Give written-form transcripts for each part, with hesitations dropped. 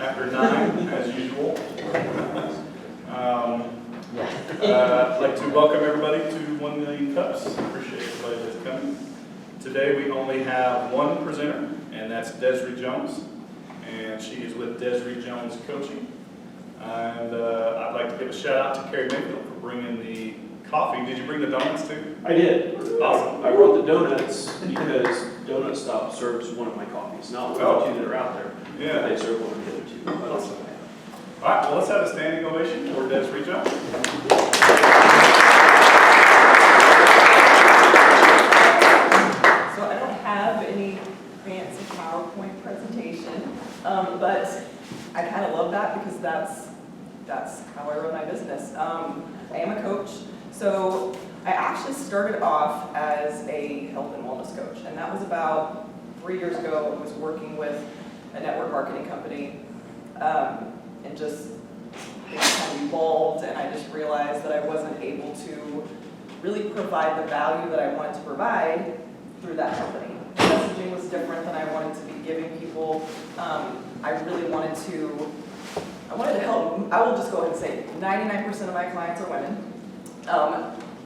after 9, as usual. I'd like to welcome everybody to 1 Million Cups. Appreciate everybody that's coming. Today we only have one presenter, and that's Desri Jones. And she is with Desri Jones Coaching. And I'd like to give a shout out to Carrie Mayfield for bringing the coffee. Did you bring the donuts too? I did. Awesome. I brought the donuts because Donut Stop serves one of my coffees, not one of the two that are out there. Yeah. They serve one of the other two. Awesome. All right, well, let's have a standing ovation for Desri Jones. So I don't have any fancy PowerPoint presentation, but I kind of love that because that's how I run my business. I am a coach, so I actually started off as a health and wellness coach, and that was about 3 years ago. I was working with a network marketing company, and just things kind of evolved, and I just realized that I wasn't able to really provide the value that I wanted to provide through that company. The messaging was different than I wanted to be giving people. I really wanted to help. I will just go ahead and say 99% of my clients are women.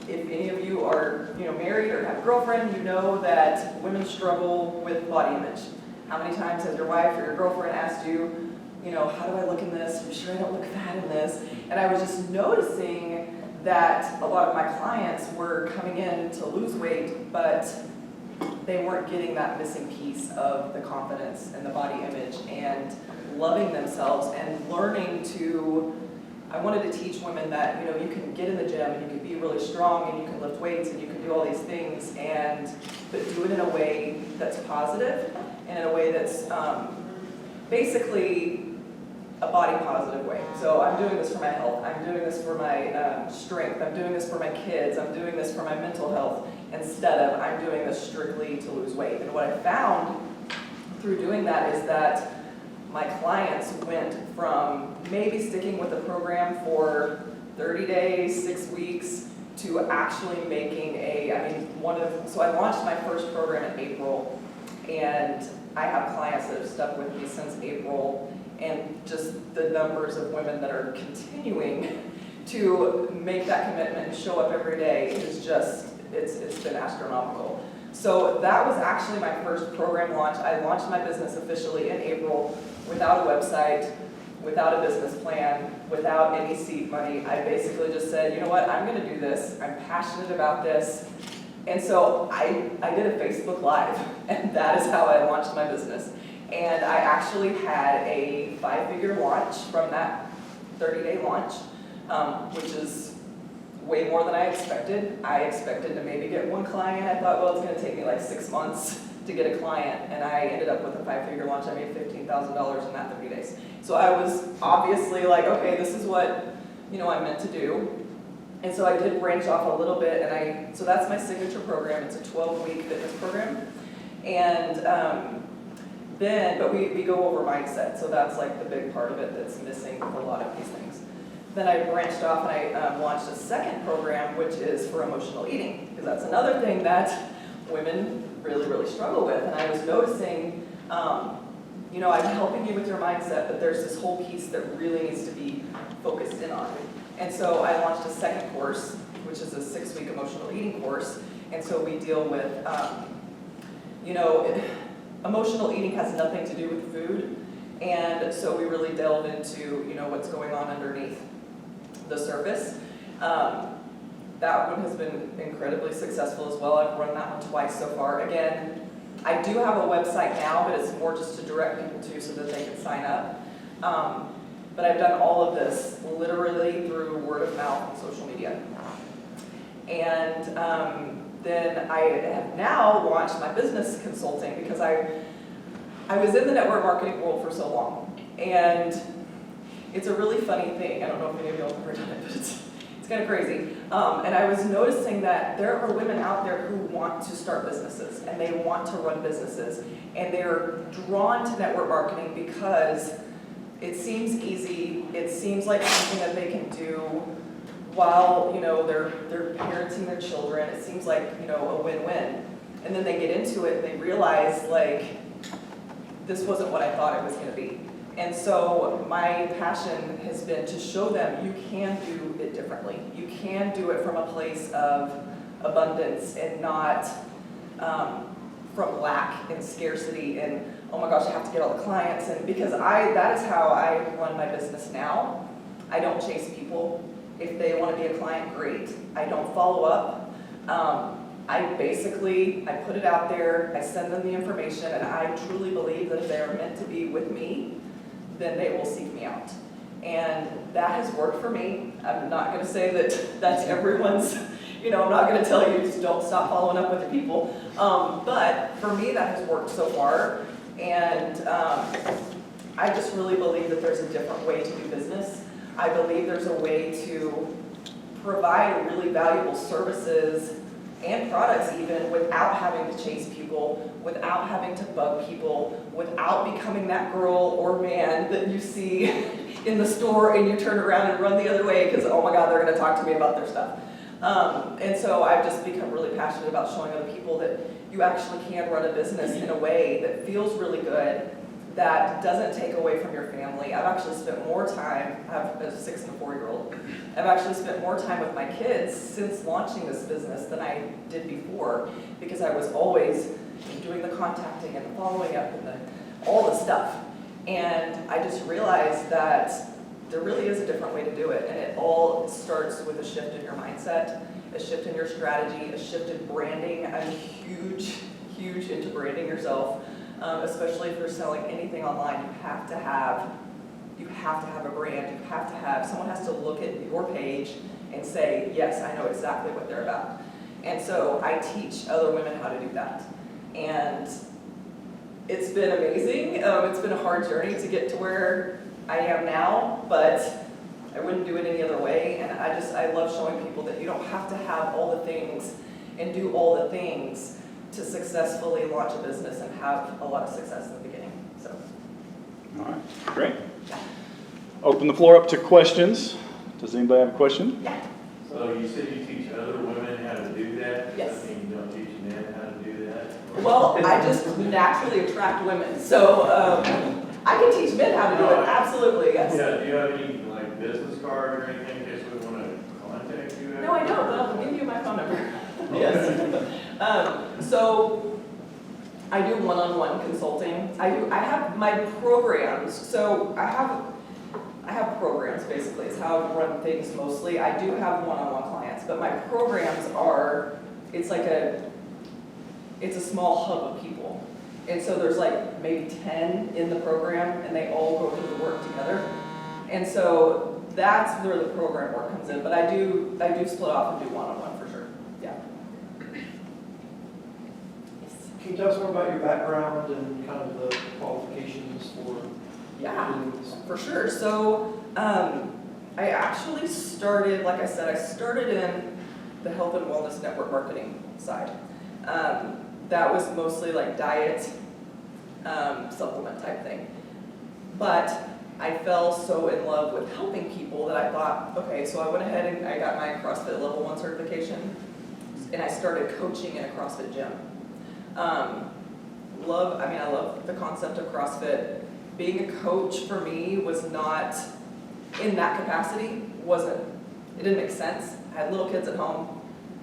If any of you are married or have a girlfriend, you know that women struggle with body image. How many times has your wife or your girlfriend asked you, how do I look in this? Are you sure I don't look fat in this? And I was just noticing that a lot of my clients were coming in to lose weight, but they weren't getting that missing piece of the confidence and the body image and loving themselves and learning to. I wanted to teach women that you can get in the gym and you can be really strong and you can lift weights and you can do all these things, but do it in a way that's positive and in a way that's basically a body positive way. So I'm doing this for my health, I'm doing this for my strength, I'm doing this for my kids, I'm doing this for my mental health, instead of I'm doing this strictly to lose weight. And what I found through doing that is that my clients went from maybe sticking with the program for 30 days, 6 weeks, to actually making so I launched my first program in April, and I have clients that have stuck with me since April, and just the numbers of women that are continuing to make that commitment and show up every day is just, it's been astronomical. So that was actually my first program launch. I launched my business officially in April without a website, without a business plan, without any seed money. I basically just said, you know what, I'm gonna do this. I'm passionate about this. And so I did a Facebook Live, and that is how I launched my business. And I actually had a 5-figure launch from that 30-day launch, which is way more than I expected. I expected to maybe get one client. I thought, well, it's going to take me like 6 months to get a client, and I ended up with a 5-figure launch. I made $15,000 in that 30 days. So I was obviously like, okay, this is what I'm meant to do. And so I did branch off a little bit, and so that's my signature program. It's a 12-week fitness program, and but we go over mindset. So that's like the big part of it that's missing with a lot of these things. Then I branched off and I launched a second program, which is for emotional eating, because that's another thing that women really, really struggle with. And I was noticing, I'm helping you with your mindset, but there's this whole piece that really needs to be focused in on. And so I launched a second course, which is a 6-week emotional eating course. And so we deal with, emotional eating has nothing to do with food. And so we really delve into, what's going on underneath the surface. That one has been incredibly successful as well. I've run that one twice so far. Again, I do have a website now, but it's more just to direct people to so that they can sign up. But I've done all of this literally through word of mouth and social media. And then I have now launched my business consulting because I was in the network marketing world for so long. And it's a really funny thing. I don't know if any of you have ever done it, but it's kind of crazy. And I was noticing that there are women out there who want to start businesses and they want to run businesses. And they're drawn to network marketing because it seems easy. It seems like something that they can do while they're parenting their children. It seems like a win-win. And then they get into it and they realize this wasn't what I thought it was going to be. And so my passion has been to show them you can do it differently. You can do it from a place of abundance and not from lack and scarcity and, oh my gosh, I have to get all the clients. And because that is how I run my business now. I don't chase people. If they want to be a client, great. I don't follow up. I put it out there, I send them the information, and I truly believe that if they are meant to be with me, then they will seek me out. And that has worked for me. I'm not going to say that that's everyone's, I'm not going to tell you just don't stop following up with the people. But for me, that has worked so far. And I just really believe that there's a different way to do business. I believe there's a way to provide really valuable services and products even without having to chase people, without having to bug people, without becoming that girl or man that you see in the store and you turn around and run the other way because, oh my God, they're going to talk to me about their stuff. And so I've just become really passionate about showing other people that you actually can run a business in a way that feels really good, that doesn't take away from your family. I've actually spent more time, I have a 6 and a 4-year-old, I've actually spent more time with my kids since launching this business than I did before, because I was always doing the contacting and the following up and all the stuff. And I just realized that there really is a different way to do it, and it all starts with a shift in your mindset, a shift in your strategy, a shift in branding. I'm huge into branding yourself. Especially if you're selling anything online, you have to have a brand. You have to have, someone has to look at your page and say, yes, I know exactly what they're about. And so I teach other women how to do that. And it's been amazing. It's been a hard journey to get to where I am now, but I wouldn't do it any other way. And I love showing people that you don't have to have all the things and do all the things to successfully launch a business and have a lot of success in the beginning. So, all right, great. Open the floor up to questions. Does anybody have a question? Yeah. So you said you teach other women how to do that? Yes. Does that mean you don't teach men how to do that? Well, I just naturally attract women, so I can teach men how to do it. Absolutely, yes. Yeah. Do you have any like business cards or anything in case we want to contact you? No, I don't, but I'll give you my phone number. Yes. So I do one-on-one consulting. I have my programs. So I have programs basically. It's how I run things mostly. I do have one-on-one clients, but my programs are it's a small hub of people. And so there's like maybe 10 in the program, and they all go to the work together. And so that's where the program work comes in. But I do split off and do one-on-one for sure. Yeah. Yes. Can you tell us more about your background and kind of the qualifications for doing this? For sure. So I actually started, like I said, I started in the health and wellness network marketing side. That was mostly like diet, supplement type thing. But I fell so in love with helping people that I thought, okay, so I went ahead and I got my CrossFit Level 1 certification, and I started coaching in a CrossFit gym. I love the concept of CrossFit. Being a coach for me was not, in that capacity, it didn't make sense. I had little kids at home.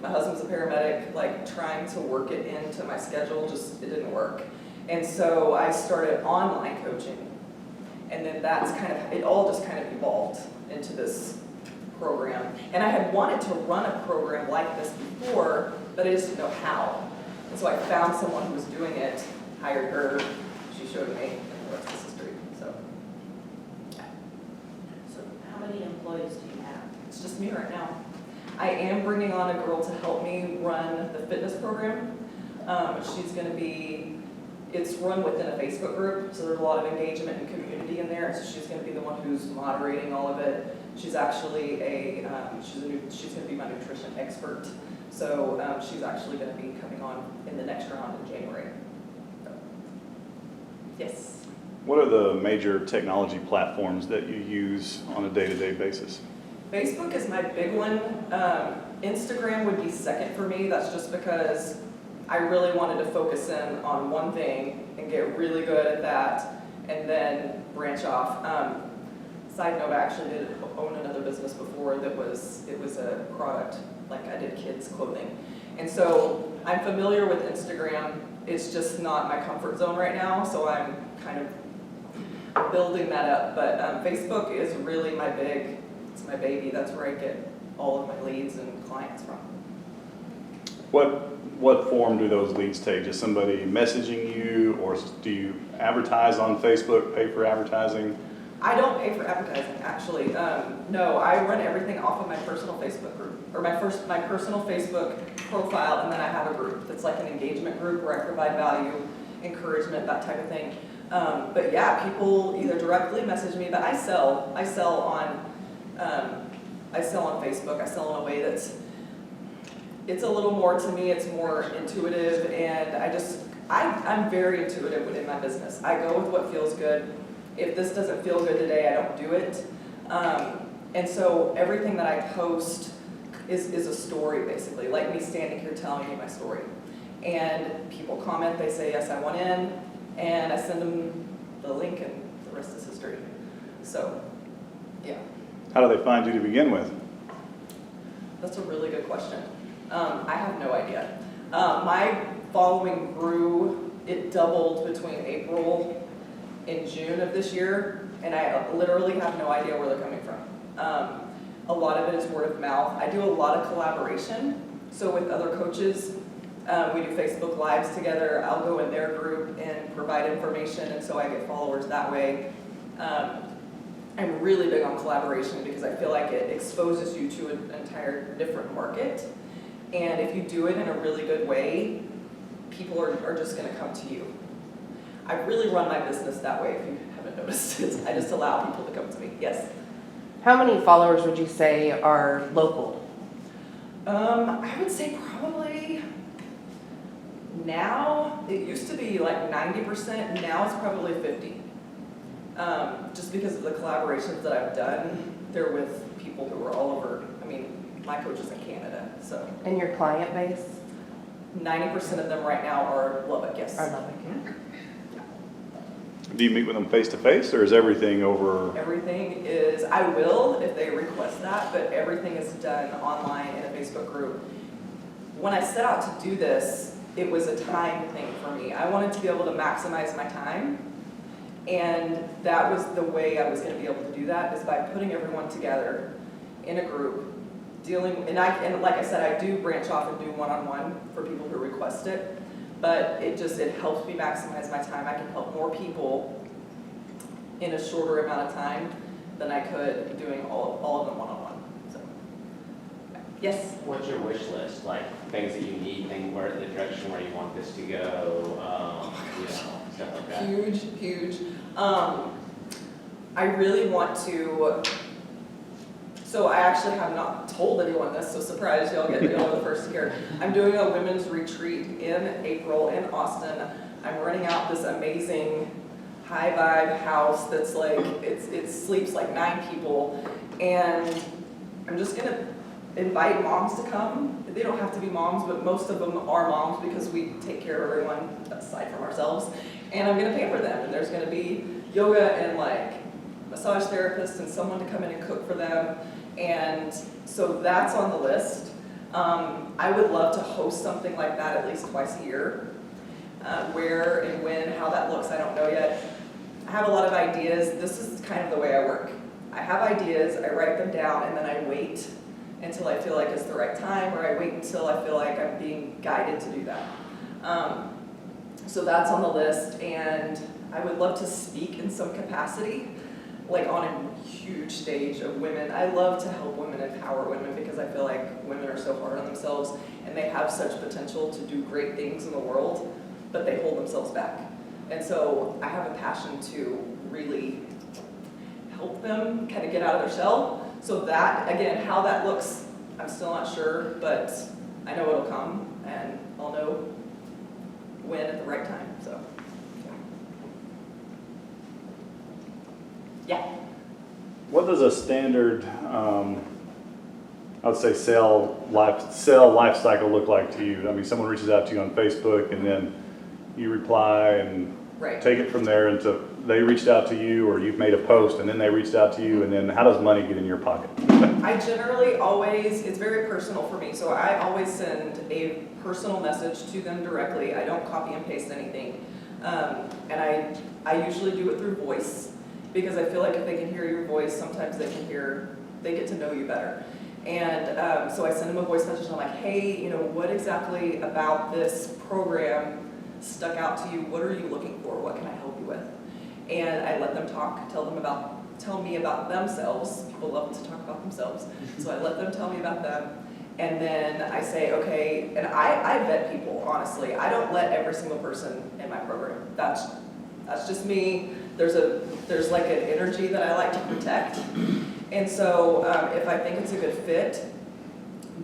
My husband's a paramedic, like trying to work it into my schedule, it didn't work. And so I started online coaching. And then it all just kind of evolved into this program. And I had wanted to run a program like this before, but I just didn't know how. And so I found someone who was doing it, hired her, she showed me, and the rest is history. So how many employees do you have? it's just me right now. I am bringing on a girl to help me run the fitness program. She's going to be, it's run within a Facebook group, so there's a lot of engagement and community in there. So she's going to be the one who's moderating all of it. She's actually she's going to be my nutrition expert. So she's actually going to be coming on in the next round in January. So, yes. What are the major technology platforms that you use on a day-to-day basis? Facebook is my big one. Instagram would be second for me. That's just because I really wanted to focus in on one thing and get really good at that. And then branch off. Side note, I actually did own another business before it was a product, like I did kids clothing. And so I'm familiar with Instagram. It's just not my comfort zone right now, so I'm kind of building that up. But Facebook is really it's my baby. That's where I get all of my leads and clients from. What form do those leads take? Just somebody messaging you, or do you advertise on Facebook, pay for advertising? I don't pay for advertising, actually. No, I run everything off of my personal Facebook group, or my personal Facebook profile, and then I have a group that's like an engagement group where I provide value, encouragement, that type of thing. But yeah, people either directly message me, but I sell on Facebook. I sell in a way it's a little more, to me, it's more intuitive, and I'm very intuitive within my business. I go with what feels good. If this doesn't feel good today, I don't do it. And so everything that I post is a story, basically, like me standing here telling you my story. And people comment, they say, yes, I want in, and I send them the link, and the rest is history. So, yeah. How do they find you to begin with? That's a really good question. I have no idea. My following grew, it doubled between April and June of this year, and I literally have no idea where they're coming from. A lot of it is word of mouth. I do a lot of collaboration, so with other coaches, we do Facebook Lives together. I'll go in their group and provide information, and so I get followers that way. I'm really big on collaboration because I feel like it exposes you to an entire different market, and if you do it in a really good way, people are just going to come to you. I really run my business that way, if you haven't noticed it. I just allow people to come to me. Yes? How many followers would you say are local? I would say probably now, it used to be like 90%, now it's probably 50. Just because of the collaborations that I've done, they're with people who are all over, my coach is in Canada, so. And your client base? 90% of them right now are Lubbock, yes. Are Lubbock, yeah. Do you meet with them face to face, or is everything over? Everything is, I will if they request that, but everything is done online in a Facebook group. When I set out to do this, it was a time thing for me. I wanted to be able to maximize my time, and that was the way I was going to be able to do that, is by putting everyone together in a group, and like I said, I do branch off and do one-on-one for people who request it. But it helps me maximize my time. I can help more people in a shorter amount of time than I could doing all of them one-on-one. So, yes? What's your wish list? Like things that you need, the direction where you want this to go, stuff like that. Huge. I really want to. So I actually have not told anyone this, so surprise, y'all are the first to hear. I'm doing a women's retreat in April in Austin. I'm renting out this amazing high vibe house that's like, it sleeps like 9 people. And I'm just gonna invite moms to come. They don't have to be moms, but most of them are moms because we take care of everyone aside from ourselves. And I'm gonna pay for them. And there's gonna be yoga and like massage therapist and someone to come in and cook for them. And so that's on the list. I would love to host something like that at least twice a year. Where and when, how that looks, I don't know yet. I have a lot of ideas. This is kind of the way I work. I have ideas, I write them down, and then I wait until I feel like it's the right time, or I wait until I feel like I'm being guided to do that. So that's on the list, and I would love to speak in some capacity, like on a huge stage of women. I love to help women, empower women, because I feel like women are so hard on themselves, and they have such potential to do great things in the world, but they hold themselves back. And so I have a passion to really help them kind of get out of their shell. So that, again, how that looks, I'm still not sure, but I know it'll come, and I'll know when at the right time, so. Yeah. What does a standard, I would say, sell life cycle look like to you? I mean, someone reaches out to you on Facebook, and then you reply and Right. take it from there into they reached out to you, or you've made a post and then they reached out to you, and then how does money get in your pocket? I generally always, it's very personal for me, so I always send a personal message to them directly. I don't copy and paste anything. And I usually do it through voice, because I feel like if they can hear your voice, sometimes they get to know you better. And so I send them a voice message, and I'm like, hey, you know, what exactly about this program stuck out to you? What are you looking for? What can I help you with? And I let them talk, tell me about themselves. People love to talk about themselves. So I let them tell me about them. And then I say, okay, and I vet people, honestly. I don't let every single person in my program. That's just me. There's like an energy that I like to protect. And so if I think it's a good fit,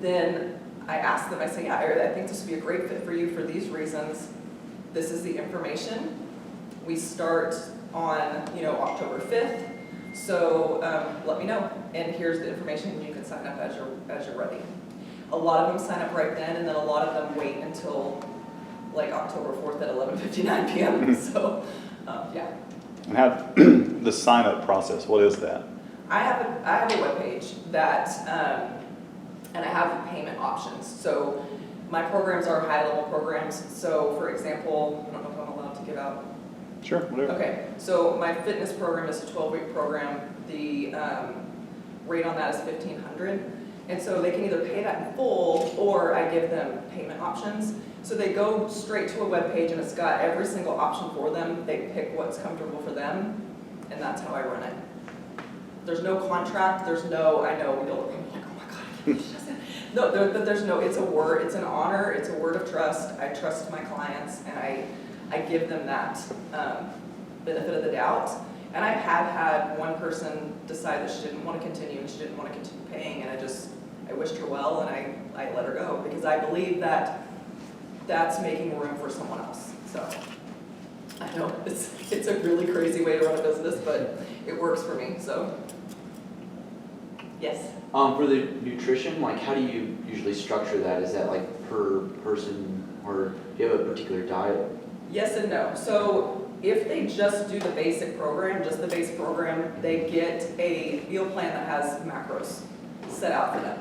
then I ask them, I say, yeah, I think this would be a great fit for you for these reasons. This is the information. We start on, October 5th. So let me know. And here's the information, and you can sign up as you're ready. A lot of them sign up right then, and then a lot of them wait until like October 4th at 11:59 p.m. So, yeah. And how, the sign-up process, what is that? I have a webpage that, and I have payment options. So my programs are high-level programs. So, for example, I don't know if I'm allowed to give out. Sure, whatever. Okay, so my fitness program is a 12-week program. The rate on that is $1,500. And so they can either pay that in full, or I give them payment options. So they go straight to a web page, and it's got every single option for them. They pick what's comfortable for them, and that's how I run it. There's no contract. There's no, I know you'll look at me like, oh my God, I can't believe she does that. No, there's no, it's a word, it's an honor, it's a word of trust. I trust my clients, and I give them that benefit of the doubt. And I have had one person decide that she didn't want to continue, and she didn't want to continue paying, and I wished her well, and I let her go, because I believe that that's making room for someone else. So I know it's a really crazy way to run a business, but it works for me. So yes. For the nutrition, like how do you usually structure that? Is that like per person, or do you have a particular diet? Yes and no. So if they just do the basic program, just the base program, they get a meal plan that has macros set out for them.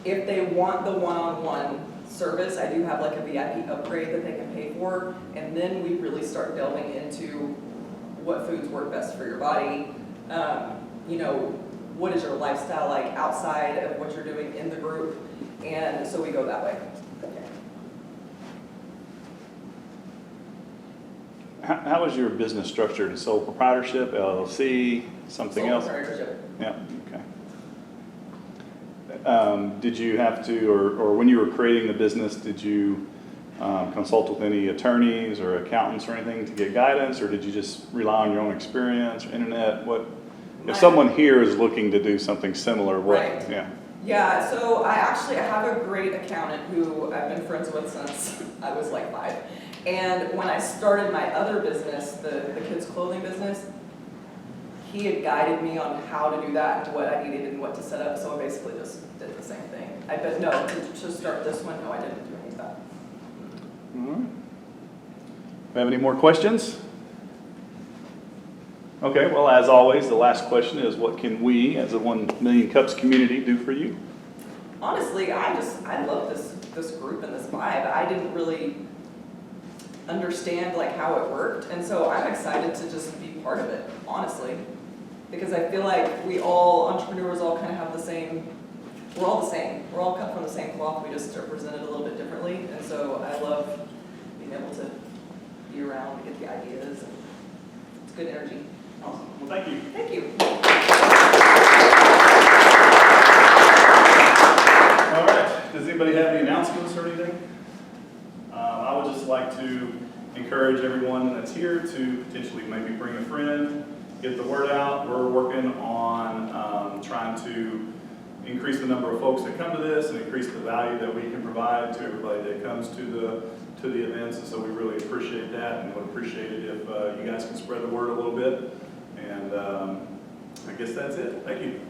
If they want the one-on-one service, I do have like a VIP upgrade that they can pay for, and then we really start delving into what foods work best for your body. What is your lifestyle like outside of what you're doing in the group, and so we go that way. How is your business structured? A sole proprietorship, LLC, something else? Sole proprietorship. Yeah, okay. Did you have to, or when you were creating the business, did you consult with any attorneys or accountants or anything to get guidance, or did you just rely on your own experience or internet? If someone here is looking to do something similar, what? Right. Yeah. Yeah, so I have a great accountant who I've been friends with since I was like 5. And when I started my other business, the kids' clothing business, he had guided me on how to do that and what I needed and what to set up, so I basically just did the same thing. To start this one, no, I didn't do any of that. All right. We have any more questions? Okay, well, as always, the last question is, what can we, as a 1 Million Cups community, do for you? Honestly, I love this group and this vibe. I didn't really understand like how it worked, and so I'm excited to just be part of it, honestly, because I feel like entrepreneurs all kind of have the same, we're all the same, we're all cut from the same cloth, we just are presented a little bit differently, and so I love being able to be around and get the ideas, and it's good energy. Awesome. Well, thank you. Thank you. All right. Does anybody have any announcements or anything? I would just like to encourage everyone that's here to potentially maybe bring a friend, get the word out. We're working on trying to increase the number of folks that come to this and increase the value that we can provide to everybody that comes to the events. And so we really appreciate that, and would appreciate it if you guys can spread the word a little bit. And I guess that's it. Thank you.